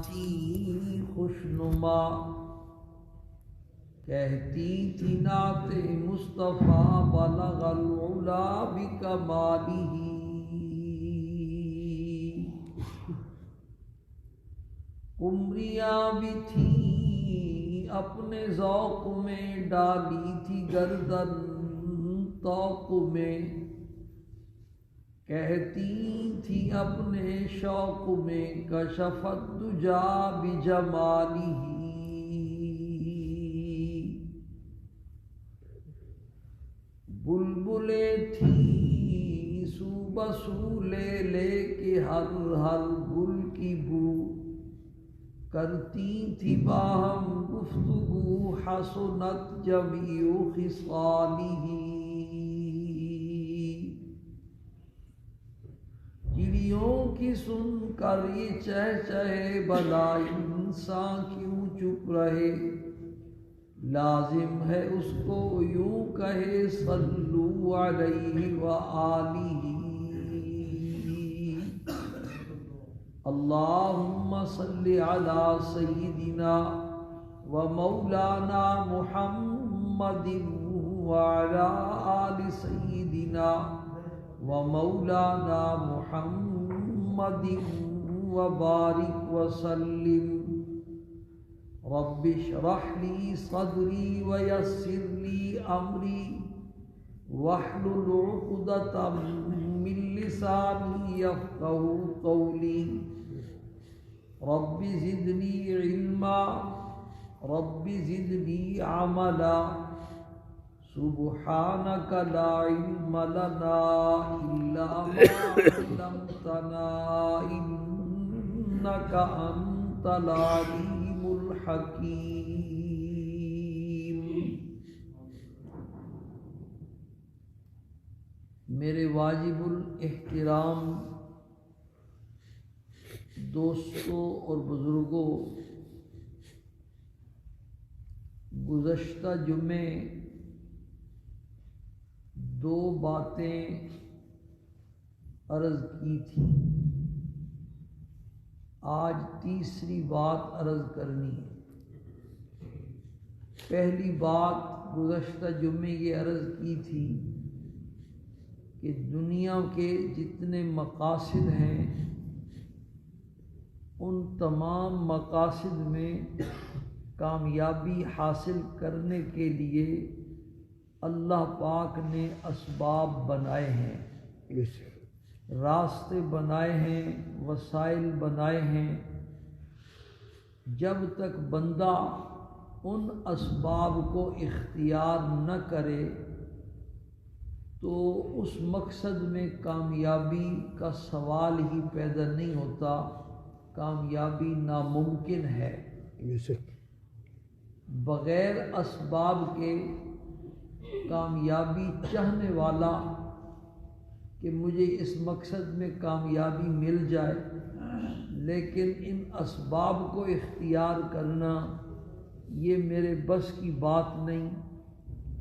تھیں خوشنما کہتی تھی نعت مصطفیٰ بلغ العلا بکمالہ، عمریاں بھی تھیں اپنے ذوق میں ڈالی تھی گردن طوق میں، کہتی تھی اپنے شوق میں کشفت دجا بجمالہ، بلبلیں تھی سو بسو لے لے کے ہر ہر گل کی بو، کرتی تھی باہم گفتگو حسنت جمیع خصالہ، چڑیوں کی سن کر یہ چہچہے بھلا انسان کیوں چپ رہے، لازم ہے اس کو یوں کہے صلو علیہ وآلہ، اللہم صلی علی سیدنا و مولانا محمد وعلی آل سیدنا و مولانا محمد وبارک وسلم، رب اشرح لی صدری ویسر لی امری واحلل عقدۃ من لسانی یفقہوا قولی، رب زدنی علما رب زدنی عملا، سبحانک لا علم لنا الا ما علمتنا انک انت العلیم الحکیم۔ میرے واجب الاحترام دوستوں اور بزرگوں، گزشتہ جمعے دو باتیں عرض کی تھی، آج تیسری بات عرض کرنی ہے۔ پہلی بات گزشتہ جمعے یہ عرض کی تھی کہ دنیا کے جتنے مقاصد ہیں ان تمام مقاصد میں کامیابی حاصل کرنے کے لیے اللہ پاک نے اسباب بنائے ہیں، راستے بنائے ہیں، وسائل بنائے ہیں۔ جب تک بندہ ان اسباب کو اختیار نہ کرے تو اس مقصد میں کامیابی کا سوال ہی پیدا نہیں ہوتا، کامیابی ناممکن ہے۔ بغیر اسباب کے کامیابی چاہنے والا کہ مجھے اس مقصد میں کامیابی مل جائے، لیکن ان اسباب کو اختیار کرنا یہ میرے بس کی بات نہیں،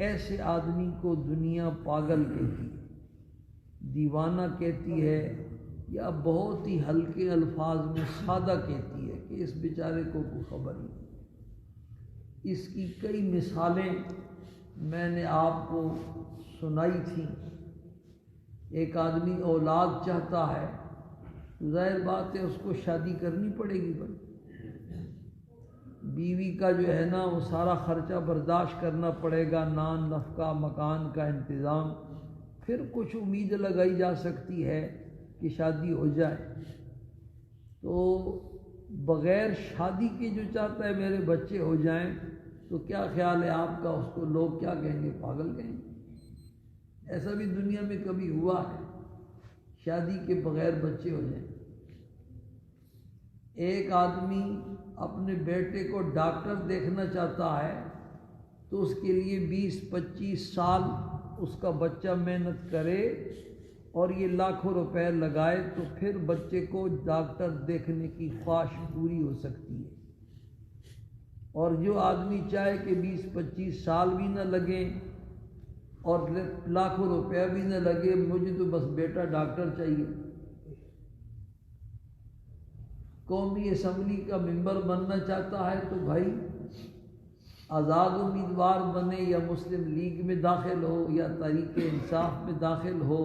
ایسے آدمی کو دنیا پاگل کہتی ہے، دیوانہ کہتی ہے، یا بہت ہی ہلکے الفاظ میں سادہ کہتی ہے کہ اس بیچارے کو کوئی خبر نہیں۔ اس کی کئی مثالیں میں نے آپ کو سنائی تھیں۔ ایک آدمی اولاد چاہتا ہے تو ظاہر بات ہے اس کو شادی کرنی پڑے گی، بھائی بیوی کا جو ہے نا وہ سارا خرچہ برداشت کرنا پڑے گا، نان نفقہ مکان کا انتظام، پھر کچھ امید لگائی جا سکتی ہے کہ شادی ہو جائے۔ تو بغیر شادی کے جو چاہتا ہے میرے بچے ہو جائیں، تو کیا خیال ہے آپ کا، اس کو لوگ کیا کہیں گے؟ پاگل کہیں گے۔ ایسا بھی دنیا میں کبھی ہوا ہے شادی کے بغیر بچے ہو جائیں؟ ایک آدمی اپنے بیٹے کو ڈاکٹر دیکھنا چاہتا ہے تو اس کے لیے 20-25 سال اس کا بچہ محنت کرے اور یہ لاکھوں روپے لگائے تو پھر بچے کو ڈاکٹر دیکھنے کی خواہش پوری ہو سکتی ہے۔ اور جو آدمی چاہے کہ 20-25 سال بھی نہ لگیں اور لاکھوں روپیہ بھی نہ لگے، مجھے تو بس بیٹا ڈاکٹر چاہیے، قومی اسمبلی کا ممبر بننا چاہتا ہے تو بھائی آزاد امیدوار بنے یا مسلم لیگ میں داخل ہو یا تحریک انصاف میں داخل ہو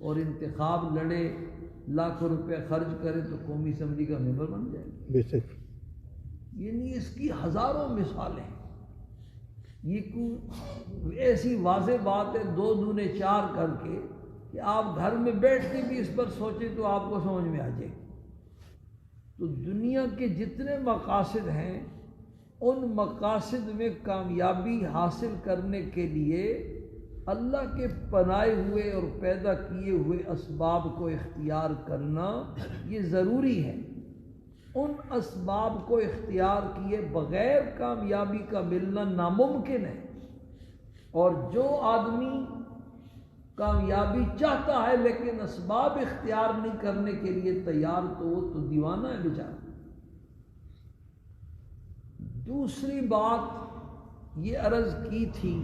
اور انتخاب لڑے، لاکھوں روپے خرچ کرے تو قومی اسمبلی کا ممبر بن جائے گا۔ بے شک یعنی اس کی ہزاروں مثالیں، یہ ایسی واضح بات ہے 2 دنے 4 کر کے کہ آپ گھر میں بیٹھ کے بھی اس پر سوچیں تو آپ کو سمجھ میں آ جائے۔ تو دنیا کے جتنے مقاصد ہیں ان مقاصد میں کامیابی حاصل کرنے کے لیے اللہ کے بنائے ہوئے اور پیدا کیے ہوئے اسباب کو اختیار کرنا یہ ضروری ہے۔ ان اسباب کو اختیار کیے بغیر کامیابی کا ملنا ناممکن ہے، اور جو آدمی کامیابی چاہتا ہے لیکن اسباب اختیار نہیں کرنے کے لیے تیار تو وہ تو دیوانہ ہے بیچارہ۔ دوسری بات یہ عرض کی تھی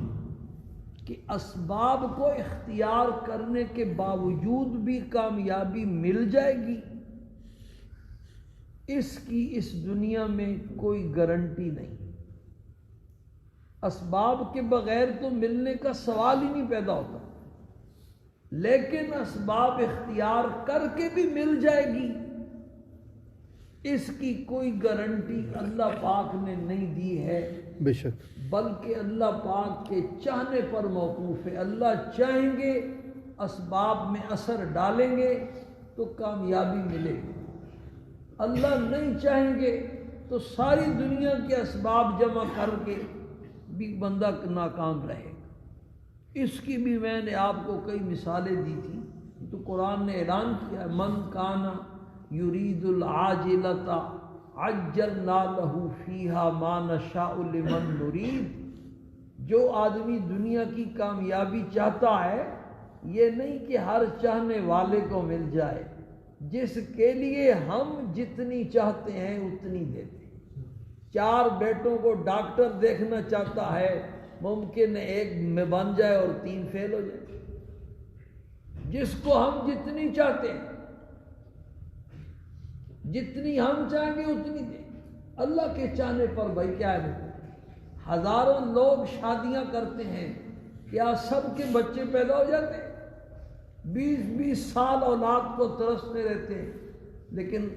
کہ اسباب کو اختیار کرنے کے باوجود بھی کامیابی مل جائے گی، اس کی اس دنیا میں کوئی گارنٹی نہیں۔ اسباب کے بغیر تو ملنے کا سوال ہی نہیں پیدا ہوتا، لیکن اسباب اختیار کر کے بھی مل جائے گی، اس کی کوئی گارنٹی اللہ پاک نے نہیں دی ہے، بے شک، بلکہ اللہ پاک کے چاہنے پر موقوف ہے۔ اللہ چاہیں گے اسباب میں اثر ڈالیں گے تو کامیابی ملے گی، اللہ نہیں چاہیں گے تو ساری دنیا کے اسباب جمع کر کے بھی بندہ ناکام رہے گا۔ اس کی بھی میں نے آپ کو کئی مثالیں دی تھی، تو قرآن نے اعلان کیا من کانا یرید العاجلۃ عجلنا لہ فیہا ما نشاء لمن نرید۔ جو آدمی دنیا کی کامیابی چاہتا ہے، یہ نہیں کہ ہر چاہنے والے کو مل جائے، جس کے لیے ہم جتنی چاہتے ہیں اتنی دیتے ہیں۔ 4 بیٹوں کو ڈاکٹر دیکھنا چاہتا ہے، ممکن ہے 1 میں بن جائے اور 3 فیل ہو جائے۔ جس کو ہم جتنی چاہتے ہیں، جتنی ہم چاہیں گے اتنی دیں۔ اللہ کے چاہنے پر بھائی کیا ہے؟ ہزاروں لوگ شادیاں کرتے ہیں، کیا سب کے بچے پیدا ہو جاتے ہیں؟ 20 سال اولاد کو ترستے رہتے ہیں، لیکن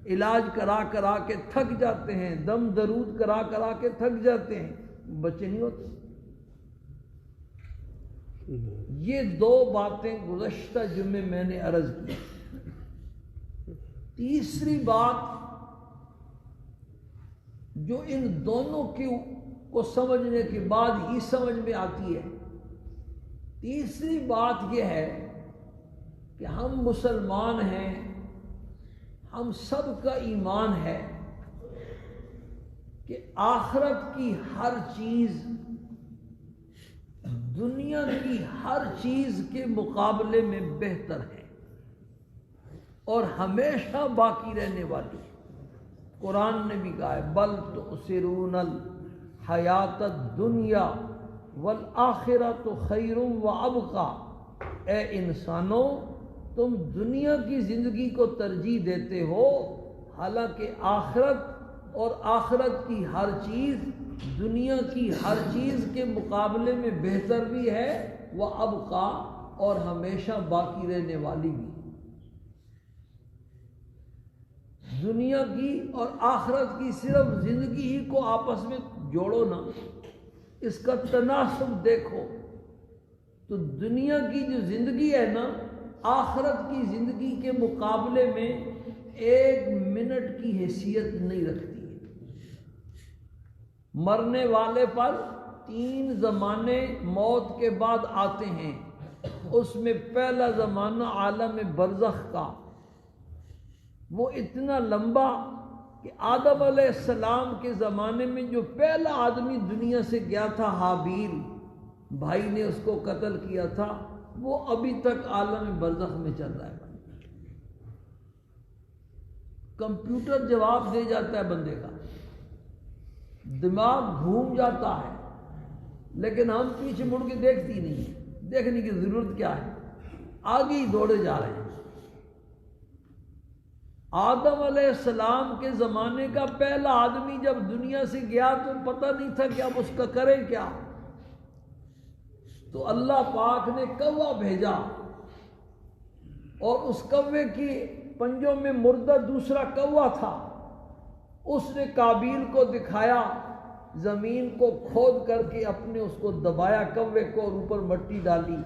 علاج کرا کرا کے تھک جاتے ہیں، دم درود کرا کرا کے تھک جاتے ہیں، بچے نہیں ہوتے۔ یہ 2 باتیں گزشتہ جمعے میں نے عرض کی۔ تیسری بات جو ان دونوں کو سمجھنے کے بعد ہی سمجھ میں آتی ہے، تیسری بات یہ ہے کہ ہم مسلمان ہیں، ہم سب کا ایمان ہے کہ آخرت کی ہر چیز دنیا کی ہر چیز کے مقابلے میں بہتر ہے اور ہمیشہ باقی رہنے والی۔ قرآن نے بھی کہا ہے بل تؤثرون الحیات الدنیا والآخرۃ خیر وابقی۔ اے انسانوں، تم دنیا کی زندگی کو ترجیح دیتے ہو، حالانکہ آخرت اور آخرت کی ہر چیز دنیا کی ہر چیز کے مقابلے میں بہتر بھی ہے، وابقی، اور ہمیشہ باقی رہنے والی بھی۔ دنیا کی اور آخرت کی صرف زندگی ہی کو آپس میں جوڑو نا، اس کا تناسب دیکھو تو دنیا کی جو زندگی ہے نا، آخرت کی زندگی کے مقابلے میں 1 منٹ کی حیثیت نہیں رکھتی ہے۔ مرنے والے پر 3 زمانے موت کے بعد آتے ہیں، اس میں پہلا زمانہ عالم برزخ کا، وہ اتنا لمبا کہ آدم علیہ السلام کے زمانے میں جو پہلا آدمی دنیا سے گیا تھا، حابیل بھائی نے اس کو قتل کیا تھا، وہ ابھی تک عالم برزخ میں چل رہا ہے۔ کمپیوٹر جواب دے جاتا ہے بندے کا، دماغ گھوم جاتا ہے، لیکن ہم پیچھے مڑ کے دیکھتی نہیں ہیں، دیکھنے کی ضرورت کیا ہے، آگے ہی دوڑے جا رہے ہیں۔ آدم علیہ السلام کے زمانے کا پہلا آدمی جب دنیا سے گیا تو پتہ نہیں تھا کہ اب اس کا کرے کیا، تو اللہ پاک نے کوا بھیجا، اور اس کوے کی پنجوں میں مردہ دوسرا کوا تھا، اس نے قابیل کو دکھایا، زمین کو کھود کر کے اپنے اس کو دبایا کوے کو اور اوپر مٹی ڈالی،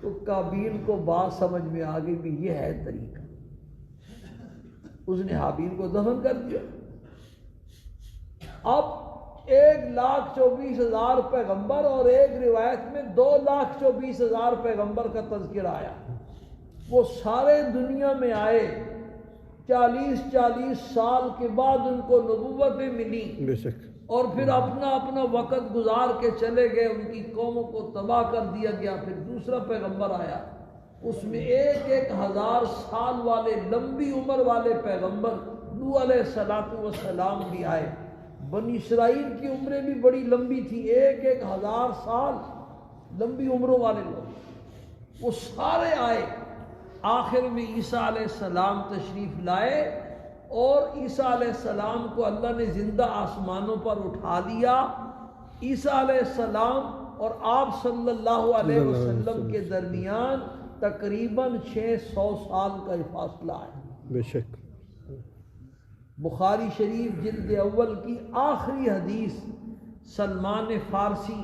تو قابیل کو بات سمجھ میں آ گئی بھی یہ ہے طریقہ، اس نے حابیل کو دفن کر دیا۔ اب 1,24,000 پیغمبر اور ایک روایت میں 2,24,000 پیغمبر کا تذکرہ آیا، وہ سارے دنیا میں آئے، 40 سال کے بعد ان کو نبوتیں ملی، بے شک، اور پھر اپنا اپنا وقت گزار کے چلے گئے، ان کی قوموں کو تباہ کر دیا گیا، پھر دوسرا پیغمبر آیا، اس میں 1,000 سال والے لمبی عمر والے پیغمبر نوح علیہ السلام بھی آئے۔ بنی اسرائیل کی عمریں بھی بڑی لمبی تھی، 1,000 سال لمبی عمروں والے لوگ، وہ سارے آئے۔ آخر میں عیسیٰ علیہ السلام تشریف لائے، اور عیسیٰ علیہ السلام کو اللہ نے زندہ آسمانوں پر اٹھا لیا۔ عیسیٰ علیہ السلام اور آپ صلی اللہ علیہ وسلم کے درمیان تقریباً 600 سال کا فاصلہ ہے۔ بے شک، بخاری شریف جلد اول کی آخری حدیث سلمان فارسی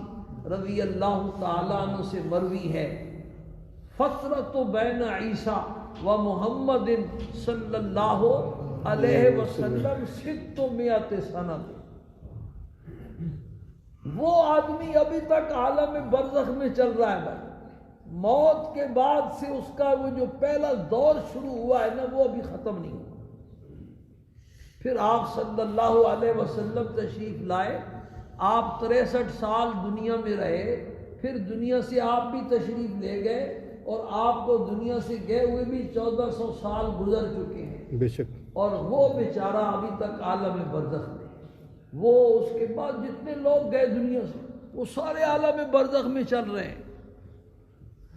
رضی اللہ تعالیٰ عنہ سے مروی ہے، فترۃ بین عیسیٰ و محمد صلی اللہ علیہ وسلم 600 سنہ، وہ آدمی ابھی تک عالم برزخ میں چل رہا ہے بھائی، موت کے بعد سے اس کا وہ جو پہلا دور شروع ہوا ہے نا، وہ ابھی ختم نہیں ہوا۔ پھر آپ صلی اللہ علیہ وسلم تشریف لائے، آپ 63 سال دنیا میں رہے، پھر دنیا سے آپ بھی تشریف لے گئے، اور آپ کو دنیا سے گئے ہوئے بھی 1400 سال گزر چکے ہیں، بے شک، اور وہ بیچارہ ابھی تک عالم برزخ میں، وہ اس کے بعد جتنے لوگ گئے دنیا سے وہ سارے عالم برزخ میں چل رہے ہیں۔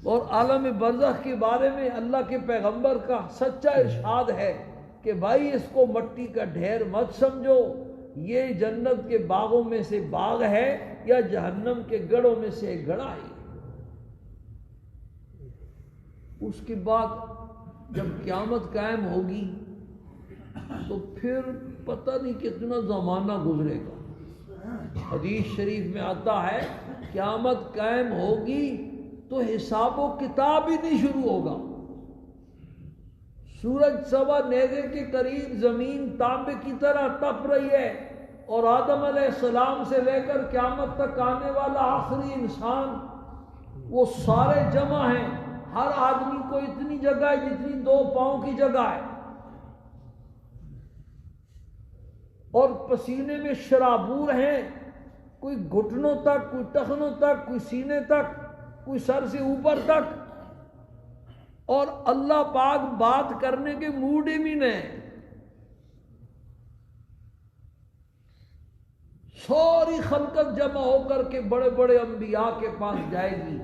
اور عالم برزخ کے بارے میں اللہ کے پیغمبر کا سچا ارشاد ہے کہ بھائی اس کو مٹی کا ڈھیر مت سمجھو، یہ جنت کے باغوں میں سے باغ ہے یا جہنم کے گڑھوں میں سے ایک گڑھا ہے۔ اس کے بعد جب قیامت قائم ہوگی تو پھر پتہ نہیں کتنا زمانہ گزرے گا۔ حدیث شریف میں آتا ہے قیامت قائم ہوگی تو حساب و کتاب ہی نہیں شروع ہوگا، سورج سوا نیزے کے قریب زمین تانبے کی طرح تپ رہی ہے، اور آدم علیہ السلام سے لے کر قیامت تک آنے والا آخری انسان وہ سارے جمع ہیں، ہر آدمی کو اتنی جگہ ہے جتنی 2 پاؤں کی جگہ ہے، اور پسینے میں شرابور ہیں، کوئی گھٹنوں تک، کوئی ٹخنوں تک، کوئی سینے تک، کوئی سر سے اوپر تک، اور اللہ پاک بات کرنے کے موڈ ہی بھی نہیں۔ ساری خلقت جمع ہو کر کے بڑے بڑے انبیاء کے پاس جائے گی،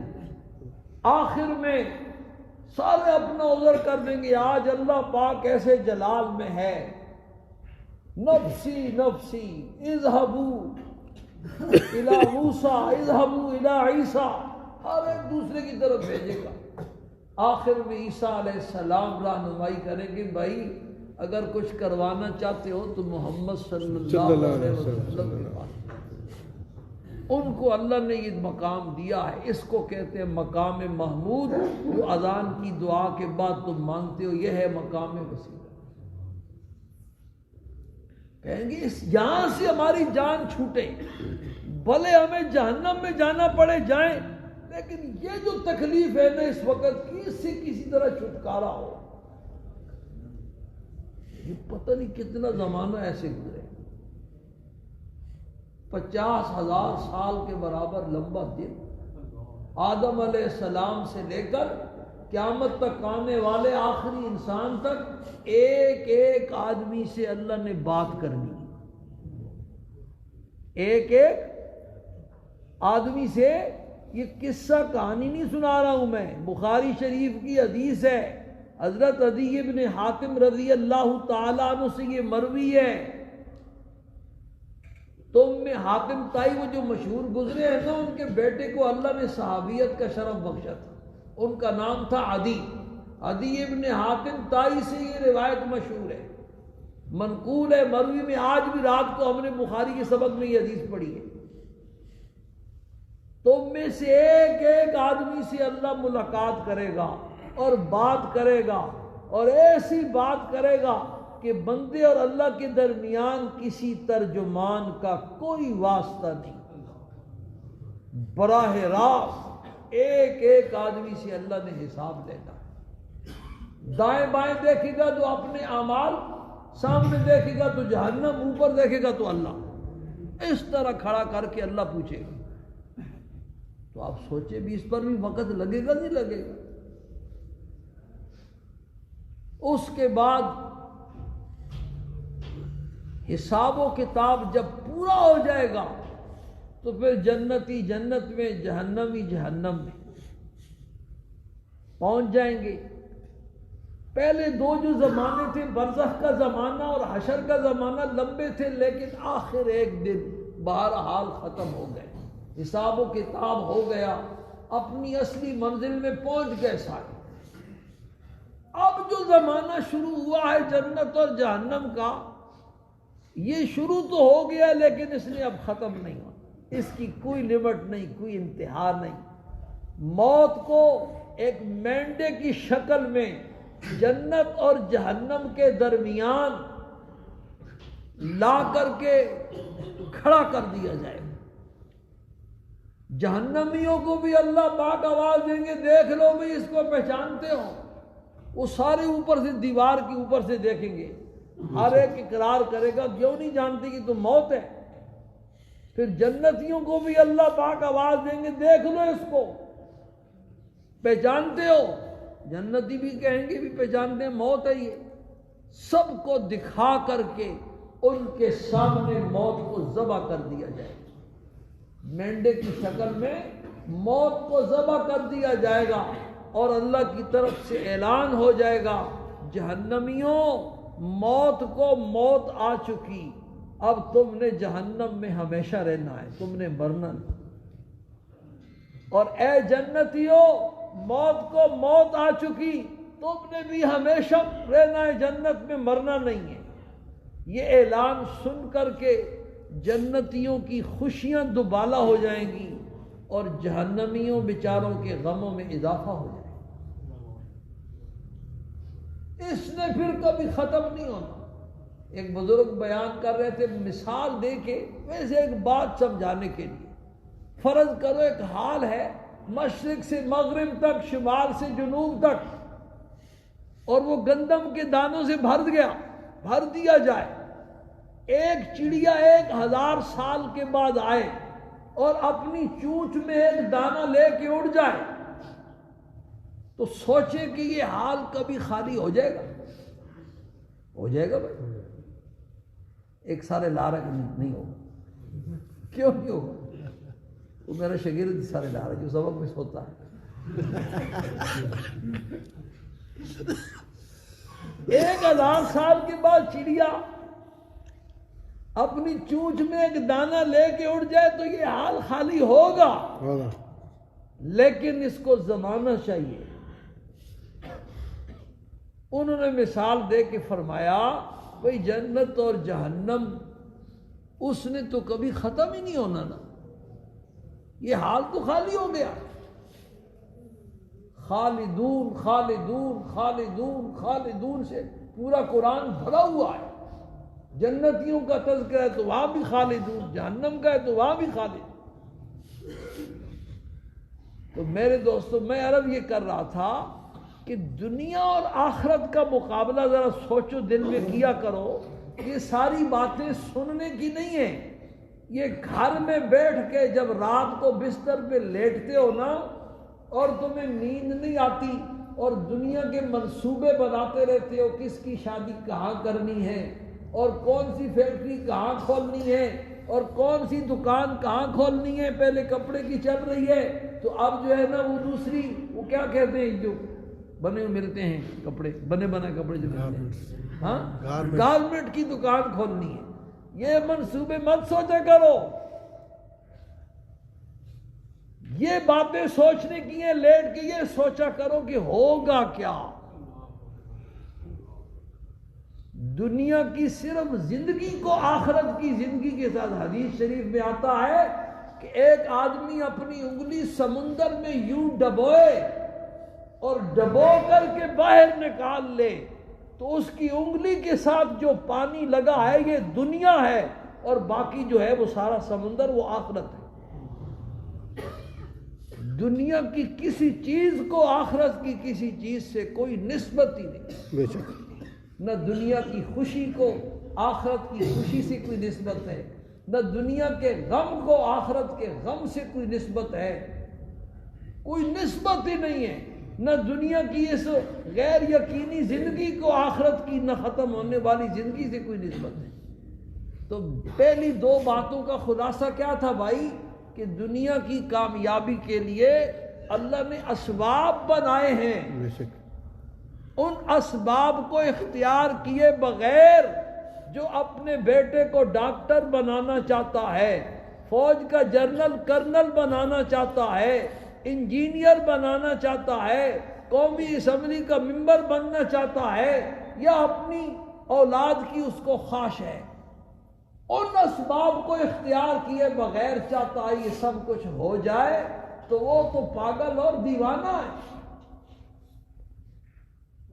آخر میں سارے اپنا عذر کر دیں گے، آج اللہ پاک ایسے جلال میں ہے، نفسی نفسی اذهبوا الى موسیٰ اذهبوا الى عیسیٰ، ہر ایک دوسرے کی طرف بھیجے گا۔ آخر میں عیسیٰ علیہ السلام رہنمائی کریں گے، بھائی اگر کچھ کروانا چاہتے ہو تو محمد صلی اللہ علیہ وسلم کے پاس۔ ان کو اللہ نے یہ مقام دیا ہے، اس کو کہتے ہیں مقام محمود، جو اذان کی دعا کے بعد تم مانگتے ہو، یہ ہے مقام وسیلہ۔ کہیں گے اس یہاں سے ہماری جان چھوٹے، بھلے ہمیں جہنم میں جانا پڑے جائیں، لیکن یہ جو تکلیف ہے نا اس وقت کی، اس سے کسی طرح چھٹکارا ہو۔ یہ پتہ نہیں کتنا زمانہ ایسے گزرے، 50,000 سال کے برابر لمبا دن، آدم علیہ السلام سے لے کر قیامت تک آنے والے آخری انسان تک ایک ایک آدمی سے اللہ نے بات کرنی، ایک ایک آدمی سے۔ یہ قصہ کہانی نہیں سنا رہا ہوں میں، بخاری شریف کی حدیث ہے، حضرت عدی ابن حاتم رضی اللہ تعالیٰ عنہ سے یہ مروی ہے، تم میں حاتم تائی وہ جو مشہور گزرے ہیں نا، ان کے بیٹے کو اللہ نے صحابیت کا شرف بخشا تھا، ان کا نام تھا عدی ابن حاتم تائی سے یہ روایت مشہور ہے، منقول ہے، مروی میں۔ آج بھی رات کو ہم نے بخاری کے سبق میں یہ حدیث پڑھی ہے۔ تم میں سے ایک ایک آدمی سے اللہ ملاقات کرے گا اور بات کرے گا، اور ایسی بات کرے گا کہ بندے اور اللہ کے درمیان کسی ترجمان کا کوئی واسطہ نہیں، براہ راست ایک ایک آدمی سے اللہ نے حساب لینا ہے۔ دائیں بائیں دیکھے گا تو اپنے اعمال، سامنے دیکھے گا تو جہنم، اوپر دیکھے گا تو اللہ، اس طرح کھڑا کر کے اللہ پوچھے گا۔ تو آپ سوچیں بھی اس پر بھی وقت لگے گا نہیں لگے گا؟ اس کے بعد حساب و کتاب جب پورا ہو جائے گا تو پھر جنتی جنت میں، جہنمی جہنم میں پہنچ جائیں گے۔ پہلے دو جو زمانے تھے، برزخ کا زمانہ اور حشر کا زمانہ، لمبے تھے، لیکن آخر ایک دن بہرحال ختم ہو گئے، حساب و کتاب ہو گیا، اپنی اصلی منزل میں پہنچ گئے سارے۔ اب جو زمانہ شروع ہوا ہے جنت اور جہنم کا، یہ شروع تو ہو گیا لیکن اس نے اب ختم نہیں ہوا، اس کی کوئی لمٹ نہیں، کوئی انتہا نہیں۔ موت کو ایک مینڈے کی شکل میں جنت اور جہنم کے درمیان لا کر کے کھڑا کر دیا جائے گا۔ جہنمیوں کو بھی اللہ پاک آواز دیں گے، دیکھ لو بھئی اس کو پہچانتے ہو؟ وہ سارے اوپر سے، دیوار کے اوپر سے دیکھیں گے، ہر ایک اقرار کرے گا کیوں نہیں جانتے کہ تو موت ہے۔ پھر جنتیوں کو بھی اللہ پاک آواز دیں گے، دیکھ لو اس کو، پہچانتے ہو؟ جنتی بھی کہیں گے بھی پہچانتے ہیں، موت ہے یہ۔ سب کو دکھا کر کے ان کے سامنے موت کو ذبح کر دیا جائے گا، مینڈے کی شکل میں موت کو ذبح کر دیا جائے گا، اور اللہ کی طرف سے اعلان ہو جائے گا، جہنمیوں موت کو موت آ چکی، اب تم نے جہنم میں ہمیشہ رہنا ہے، تم نے مرنا نہیں۔ اور اے جنتیوں موت کو موت آ چکی، تم نے بھی ہمیشہ رہنا ہے جنت میں، مرنا نہیں ہے۔ یہ اعلان سن کر کے جنتیوں کی خوشیاں دوبالا ہو جائیں گی اور جہنمیوں بیچاروں کے غموں میں اضافہ ہو جائے گا۔ اس نے پھر کبھی ختم نہیں ہونا۔ ایک بزرگ بیان کر رہے تھے مثال دے کے، ویسے ایک بات سمجھانے کے لیے، فرض کرو ایک حال ہے مشرق سے مغرب تک، شمال سے جنوب تک، اور وہ گندم کے دانوں سے بھر دیا جائے، ایک چڑیا 1000 سال کے بعد آئے اور اپنی چونچ میں ایک دانہ لے کے اڑ جائے، تو سوچے کہ یہ حال کبھی خالی ہو جائے گا؟ ہو جائے گا بھائی؟ ایک سارے لارا نہیں ہوگا۔ کیوں نہیں ہوگا؟ وہ میرا شاگرد سارے لارا جو سبق میں سوتا ہے، 1000 سال کے بعد چڑیا اپنی چونچ میں ایک دانہ لے کے اڑ جائے تو یہ حال خالی ہوگا، لیکن اس کو زمانہ چاہیے۔ انہوں نے مثال دے کے فرمایا بھئی جنت اور جہنم اس نے تو کبھی ختم ہی نہیں ہونا نا، یہ حال تو خالی ہو گیا۔ خالدون خالدون خالدون خالدون سے پورا قرآن بھرا ہوا ہے۔ جنتیوں کا تذکرہ ہے تو وہاں بھی خالدون، جہنم کا ہے تو وہاں بھی خالد۔ تو میرے دوستو، میں عرض یہ کر رہا تھا کہ دنیا اور آخرت کا مقابلہ ذرا سوچو، دل میں کیا کرو۔ یہ ساری باتیں سننے کی نہیں ہیں، یہ گھر میں بیٹھ کے جب رات کو بستر پہ لیٹتے ہو نا اور تمہیں نیند نہیں آتی اور دنیا کے منصوبے بناتے رہتے ہو، کس کی شادی کہاں کرنی ہے اور کون سی فیکٹری کہاں کھولنی ہے اور کون سی دکان کہاں کھولنی ہے، پہلے کپڑے کی چل رہی ہے تو اب جو ہے نا وہ دوسری، وہ کیا کہتے ہیں جو بنے ملتے ہیں کپڑے، بنے بنے کپڑے جو ملتے ہیں، ہاں گارمنٹ کی دکان کھولنی ہے. یہ منصوبے مت سوچا کرو، یہ باتیں سوچنے کی ہیں لیٹ کے، یہ سوچا کرو کہ ہوگا کیا. دنیا کی صرف زندگی کو آخرت کی زندگی کے ساتھ، حدیث شریف میں آتا ہے کہ ایک آدمی اپنی انگلی سمندر میں یوں ڈبوئے اور ڈبو کر کے باہر نکال لے تو اس کی انگلی کے ساتھ جو پانی لگا ہے یہ دنیا ہے، اور باقی جو ہے وہ سارا سمندر وہ آخرت ہے. دنیا کی کسی چیز کو آخرت کی کسی چیز سے کوئی نسبت ہی نہیں. بے شک. نہ دنیا کی خوشی کو آخرت کی خوشی سے کوئی نسبت ہے، نہ دنیا کے غم کو آخرت کے غم سے کوئی نسبت ہے، کوئی نسبت ہی نہیں ہے. نہ دنیا کی اس غیر یقینی زندگی کو آخرت کی نہ ختم ہونے والی زندگی سے کوئی نسبت ہے. تو پہلی دو باتوں کا خلاصہ کیا تھا بھائی؟ کہ دنیا کی کامیابی کے لیے اللہ نے اسباب بنائے ہیں، بے شک. ان اسباب کو اختیار کیے بغیر جو اپنے بیٹے کو ڈاکٹر بنانا چاہتا ہے، فوج کا جنرل کرنل بنانا چاہتا ہے، انجینئر بنانا چاہتا ہے، قومی اسمبلی کا ممبر بننا چاہتا ہے، یا اپنی اولاد کی اس کو خواہش ہے، ان اسباب کو اختیار کیے بغیر چاہتا ہے یہ سب کچھ ہو جائے، تو وہ تو پاگل اور دیوانہ ہے.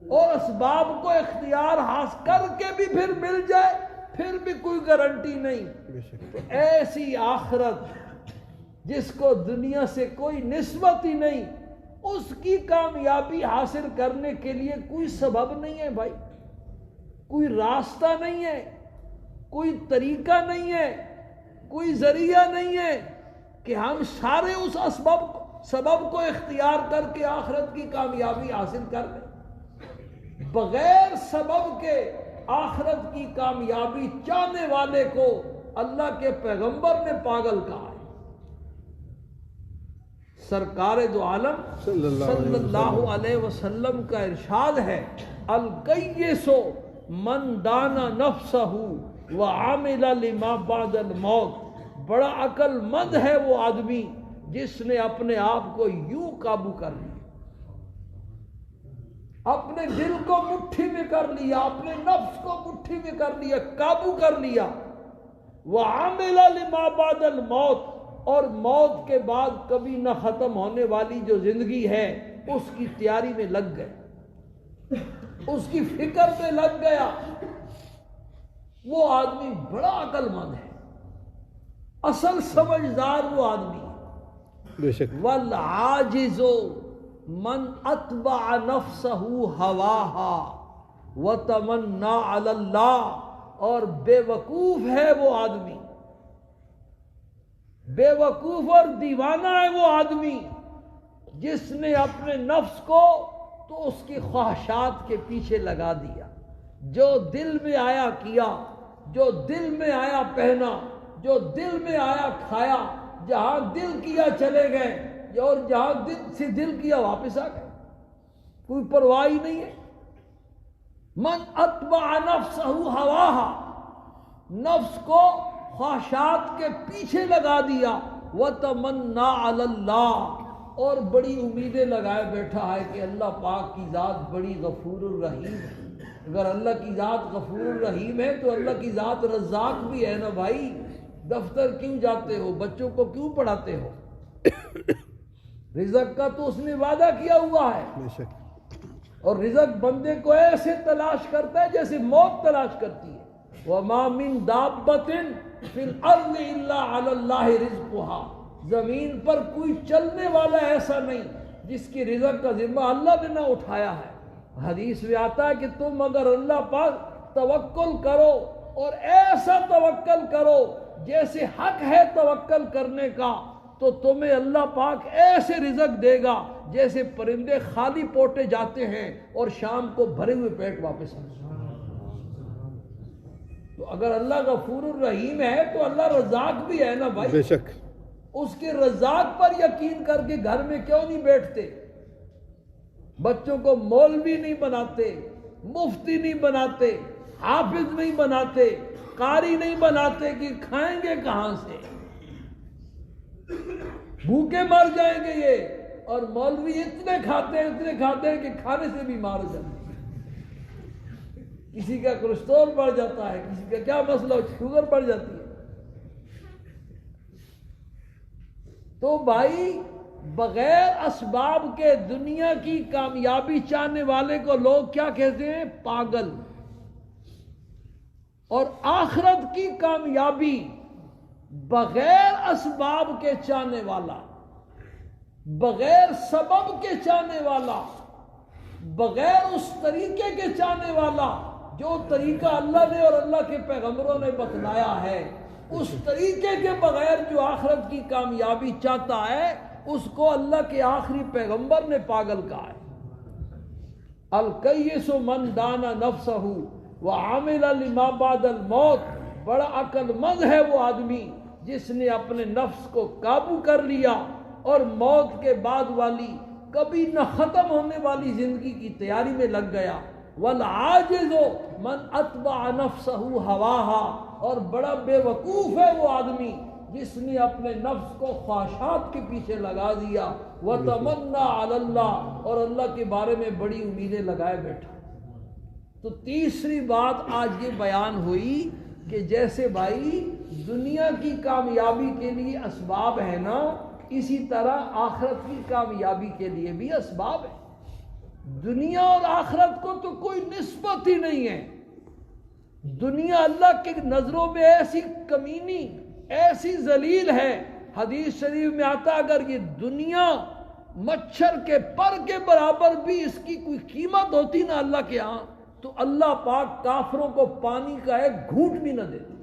اور اسباب کو اختیار حاصل کر کے بھی پھر مل جائے پھر بھی کوئی گارنٹی نہیں. تو ایسی آخرت جس کو دنیا سے کوئی نسبت ہی نہیں، اس کی کامیابی حاصل کرنے کے لیے کوئی سبب نہیں ہے بھائی، کوئی راستہ نہیں ہے، کوئی طریقہ نہیں ہے، کوئی ذریعہ نہیں ہے کہ ہم سارے اس سبب کو اختیار کر کے آخرت کی کامیابی حاصل کر لیں. بغیر سبب کے آخرت کی کامیابی چاہنے والے کو اللہ کے پیغمبر نے پاگل کہا ہے. سرکار دو عالم صلی اللہ علیہ وسلم کا ارشاد ہے، القیس من دانا نفسہ وعمل لما بعد الموت. بڑا عقل مند ہے وہ آدمی جس نے اپنے آپ کو یوں قابو کر لیا، اپنے دل کو مٹھی میں کر لیا، اپنے نفس کو مٹھی میں کر لیا، قابو کر لیا. وعمل لما بعد الموت، اور موت کے بعد کبھی نہ ختم ہونے والی جو زندگی ہے اس کی تیاری میں لگ گئے، اس کی فکر میں لگ گیا. وہ آدمی بڑا عقل مند ہے، اصل سمجھدار وہ آدمی ہے. بے شک. والعاجز من اتبع نفسہ ہواہا وتمنا علی اللہ، اور بے وقوف ہے وہ آدمی، بے وقوف اور دیوانہ ہے وہ آدمی جس نے اپنے نفس کو تو اس کی خواہشات کے پیچھے لگا دیا. جو دل میں آیا کیا، جو دل میں آیا پہنا، جو دل میں آیا کھایا، جہاں دل کیا چلے گئے، اور جہاں دل سے دل کیا واپس آ گئے، کوئی پرواہ ہی نہیں ہے. من اتبع نفسہ ہواہا، نفس کو خواہشات کے پیچھے لگا دیا. وتمنا علی اللہ، اور بڑی امیدیں لگائے بیٹھا ہے کہ اللہ پاک کی ذات بڑی غفور الرحیم ہے. اگر اللہ کی ذات غفور الرحیم ہے تو اللہ کی ذات رزاق بھی ہے نا بھائی. دفتر کیوں جاتے ہو؟ بچوں کو کیوں پڑھاتے ہو؟ رزق کا تو اس نے وعدہ کیا ہوا ہے. بے شک. اور رزق بندے کو ایسے تلاش کرتا ہے جیسے موت تلاش کرتی ہے. وَمَا مِن دَابَّةٍ فِي الْأَرْضِ إِلَّا عَلَى اللَّهِ رِزْقُهَا، زمین پر کوئی چلنے والا ایسا نہیں جس کی رزق کا ذمہ اللہ نے نہ اٹھایا ہے. حدیث میں آتا ہے کہ تم اگر اللہ پر توکل کرو اور ایسا توکل کرو جیسے حق ہے توکل کرنے کا، تو تمہیں اللہ پاک ایسے رزق دے گا جیسے پرندے خالی پوٹے جاتے ہیں اور شام کو بھرے ہوئے پیٹ واپس آتے ہیں. تو اگر اللہ غفور الرحیم ہے تو اللہ رزاق بھی ہے نا بھائی. بے شک. اس کے رزاق پر یقین کر کے گھر میں کیوں نہیں بیٹھتے؟ بچوں کو مولوی نہیں بناتے، مفتی نہیں بناتے، حافظ نہیں بناتے، قاری نہیں بناتے کہ کھائیں گے کہاں سے، بھوکے مر جائیں گے یہ، اور مولوی اتنے کھاتے ہیں کہ کھانے سے بھی مار جاتے ہیں۔ کسی کا کولیسٹرول بڑھ جاتا ہے، کسی کا کیا مسئلہ، شوگر بڑھ جاتی ہے۔ تو بھائی بغیر اسباب کے دنیا کی کامیابی چاہنے والے کو لوگ کیا کہتے ہیں؟ پاگل۔ اور آخرت کی کامیابی بغیر اسباب کے چاہنے والا، بغیر سبب کے چاہنے والا، بغیر اس طریقے کے چاہنے والا جو طریقہ اللہ نے اور اللہ کے پیغمبروں نے بتلایا ہے، اس طریقے کے بغیر جو آخرت کی کامیابی چاہتا ہے، اس کو اللہ کے آخری پیغمبر نے پاگل کہا ہے۔ الکیس من دانا نفسہ وعمل لما بعد الموت، بڑا عقل مند ہے وہ آدمی جس نے اپنے نفس کو قابو کر لیا اور موت کے بعد والی کبھی نہ ختم ہونے والی زندگی کی تیاری میں لگ گیا۔ والعاجز من اتبع نفسہ ہواہا، اور بڑا بے وقوف ہے وہ آدمی جس نے اپنے نفس کو خواہشات کے پیچھے لگا دیا۔ وتمنى علی اللہ، اور اللہ کے بارے میں بڑی امیدیں لگائے بیٹھا۔ تو تیسری بات آج یہ بیان ہوئی کہ جیسے بھائی دنیا کی کامیابی کے لیے اسباب ہے نا، اسی طرح آخرت کی کامیابی کے لیے بھی اسباب ہے۔ دنیا اور آخرت کو تو کوئی نسبت ہی نہیں ہے۔ دنیا اللہ کی نظروں میں ایسی کمینی، ایسی ذلیل ہے، حدیث شریف میں آتا اگر یہ دنیا مچھر کے پر کے برابر بھی اس کی کوئی قیمت ہوتی نا اللہ کے ہاں، تو اللہ پاک کافروں کو پانی کا ایک گھونٹ بھی نہ دیتے۔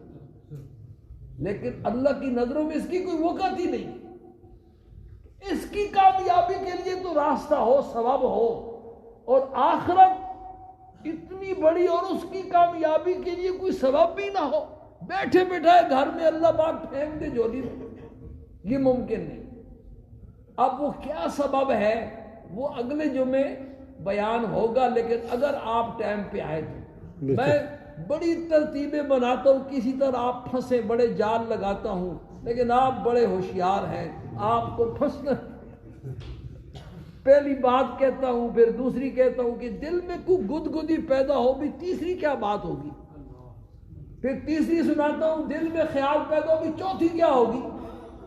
لیکن اللہ کی نظروں میں اس کی کوئی وقت ہی نہیں۔ اس کی کامیابی کے لیے تو راستہ ہو، سبب ہو، اور آخرت اتنی بڑی اور اس کی کامیابی کے لیے کوئی سبب بھی نہ ہو، بیٹھے بیٹھائے گھر میں اللہ پاک پھینک دے جولی میں، یہ ممکن نہیں۔ اب وہ کیا سبب ہے وہ اگلے جمعے بیان ہوگا، لیکن اگر آپ ٹائم پہ آئے تو میں بڑی ترتیبیں بناتا ہوں، کسی طرح آپ پھنسے، بڑے جال لگاتا ہوں، لیکن آپ بڑے ہوشیار ہیں، آپ کو پھنسنا۔ پہلی بات کہتا ہوں، پھر دوسری کہتا ہوں کہ دل میں کوئی گدگدی پیدا ہو بھی تیسری کیا بات ہوگی، پھر تیسری سناتا ہوں، دل میں خیال پیدا ہو بھی چوتھی کیا ہوگی،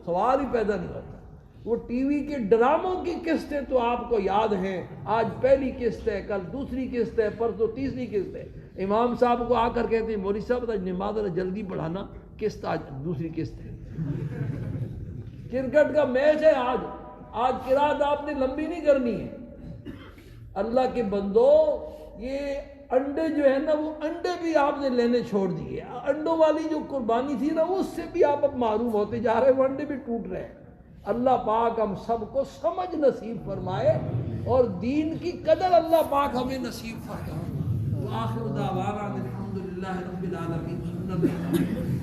سوال ہی پیدا نہیں ہوتا۔ وہ ٹی وی کے ڈراموں کی قسطیں تو آپ کو یاد ہیں، آج پہلی قسط ہے، کل دوسری قسط ہے، پرسوں تیسری قسط ہے۔ امام صاحب کو آ کر کہتے ہیں مولوی صاحب آج نماز جلدی پڑھانا، قسط آج دوسری قسط ہے۔ کرکٹ کا میچ ہے آج قرات آپ نے لمبی نہیں کرنی ہے۔ اللہ کے بندو، یہ انڈے جو ہے نا، وہ انڈے بھی آپ نے لینے چھوڑ دیے۔ انڈوں والی جو قربانی تھی نا، اس سے بھی آپ اب محروم ہوتے جا رہے، وہ انڈے بھی ٹوٹ رہے ہیں۔ اللہ پاک ہم سب کو سمجھ نصیب فرمائے اور دین کی قدر اللہ پاک ہمیں نصیب فرمائے۔ وآخر دعوانا الحمدللہ رب العالمین۔